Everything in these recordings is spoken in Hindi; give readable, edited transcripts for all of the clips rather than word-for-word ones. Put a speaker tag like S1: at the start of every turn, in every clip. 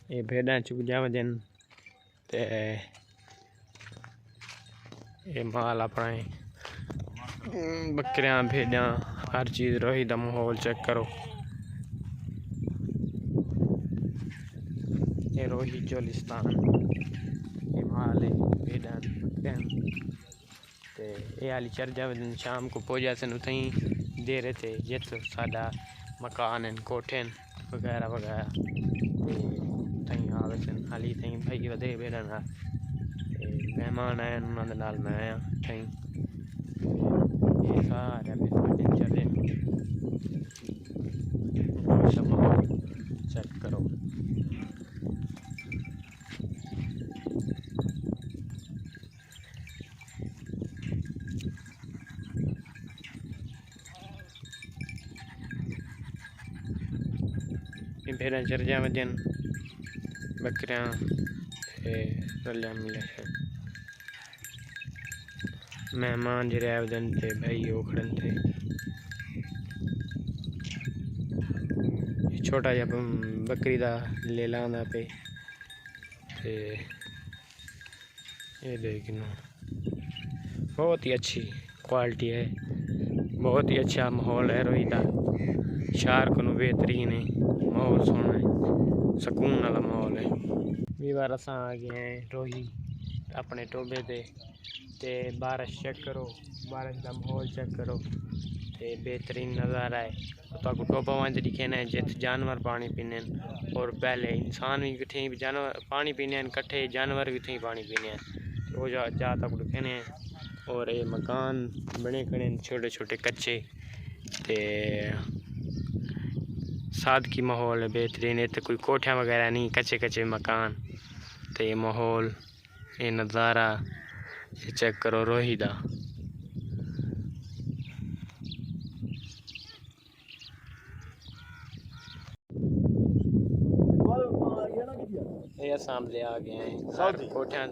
S1: ये भेड़ा चुग जावजन ते ये माल अपना बकरियां भेड़ा हर चीज़ रोही दा माहौल चेक करो। ये रोही चोलिस्तान ये माल है भेड़ा बकरियां ते ये हाली चर जावजन शाम को पहुंचा सन उतई दे रहे थे जित साडा मकान हैं कोठे वगैरह वगैरह थी आवे सन हाली थी भाई वधे भेड़ा नाल मेहमान आए उन्होंने नाल मैं आया थी ये सारे दिन चले चेक करो। भेड़ा चर जावजन बकरियां रलिया मिले मेहमान जरे आवेदन थे भाई ओखड़न थे छोटा जहा बकरी का ले लांदा पे ते ये देखना बहुत ही अच्छी क्वालिटी है, बहुत ही अच्छा माहौल है रोही का। शहर को बेहतरीन है माहौल, सोना है, सुकून वाला माहौल है। भी बार असा आ गए हैं रोही अपने टोबे ते बारिश चेक करो, बारिश का माहौल चेक करो ते बेहतरीन नज़ारा है। तो टोबा वहाँ दिखे ना जित जानवर पानी पीने और पहले इंसान भी कितने जानवर पानी पीने कट्ठे जानवर भी थे पानी पीने वो जा तक दिखे। और ये मकान बने खड़े छोटे छोटे कच्चे ते सादगी माहौल है बेहतरीन है। तो कोई कोठियाँ वगैरह नहीं, कच्चे कच्चे मकान तो ये माहौल ये नज़ारा ये चेक करो रोही दा। ये सामने आ गए हैं सारे कोठियाँ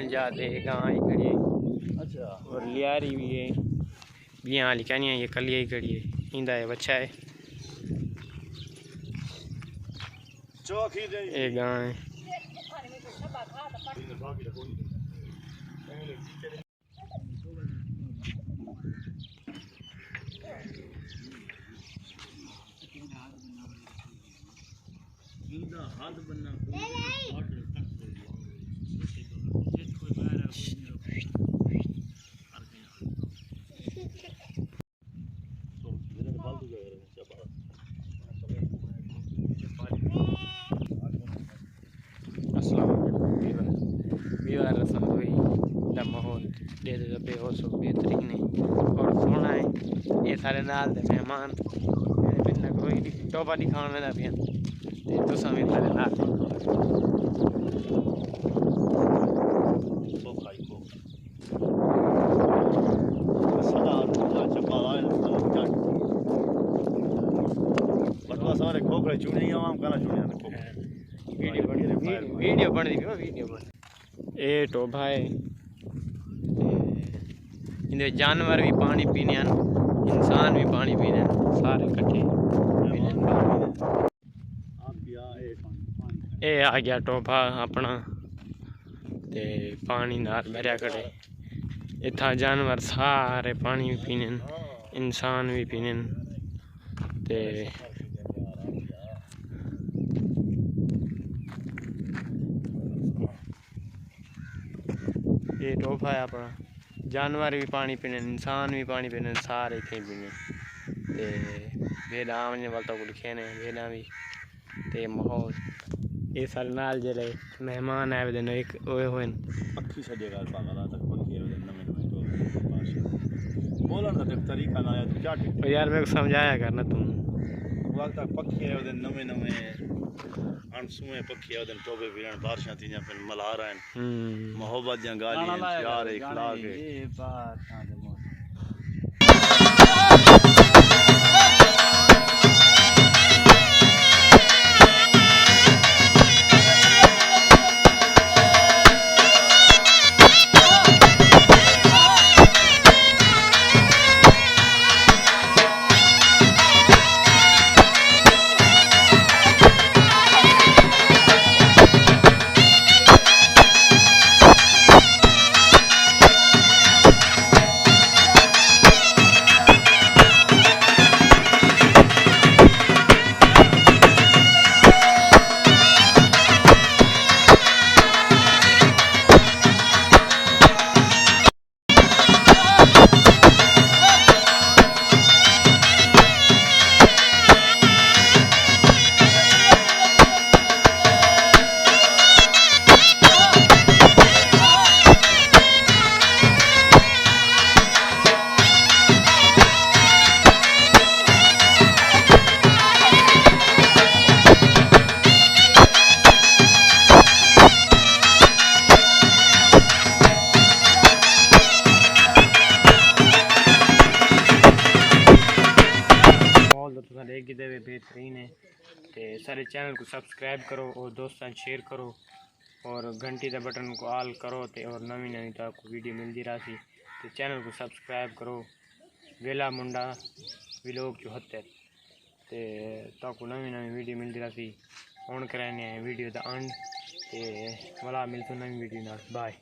S1: जाते गाँ ही खड़ी है। अच्छा। और लियारी भी है बियाँ लिखा नहीं है, ये कलिया ही खड़ी है, इंदा है बच्चा है। ये गाँ है माहौल दे बेहतरीन है और सोना है। ये सारे नाल दे मेहमान मेरे कोई टोबा दिखाने में भी तो सारे नाल सारे खोखले चुने आवाम करा चुने वीडियो बन ये टोबा है। इन्हें जानवर भी पानी पीने इंसान भी पानी पीने सारे इकट्ठे ये आ गया टोबा अपना ते पानी नाल भरिया खड़े। इतना जानवर सारे पानी भी पीने इंसान भी पीने ते ये टोबा है अपना। जानवर भी पानी पीने इंसान भी पानी पीने सारे इतने पीने ते भेड़ा आने वाला तो लिखे ने भेड़ा भी ते माहौल ये सारे नाल जरे मेहमान आए दिन एक ओए होए पक्षी सजे गाल पागल तक पक्षी नवे नवे बोलने का तरीका ना आया क्या ठीक यार मेरे को समझाया करना तुम वक्त तक पक्षी है दिन नवे नवे अनसुए पक्षी है दिन टोबे बिरन बारिशां थी या फिर मला रहा है मोहब्बत या गाली प्यार इखलाक है ये बात किते हुए बेहतरीन है। तो सारे चैनल को सब्सक्राइब करो और दोस्तों शेयर करो और घंटी के बटन को ऑल करो तो और नवी नवी तो आपको वीडियो मिलती रही। तो चैनल को सब्सक्राइब करो वेला मुंडा व्लॉग 74 तो आपको नवी नवी वीडियो मिलती रही। ऑन कराने वीडियो का एंड तो वाला मिलते नवी वीडियो बाय।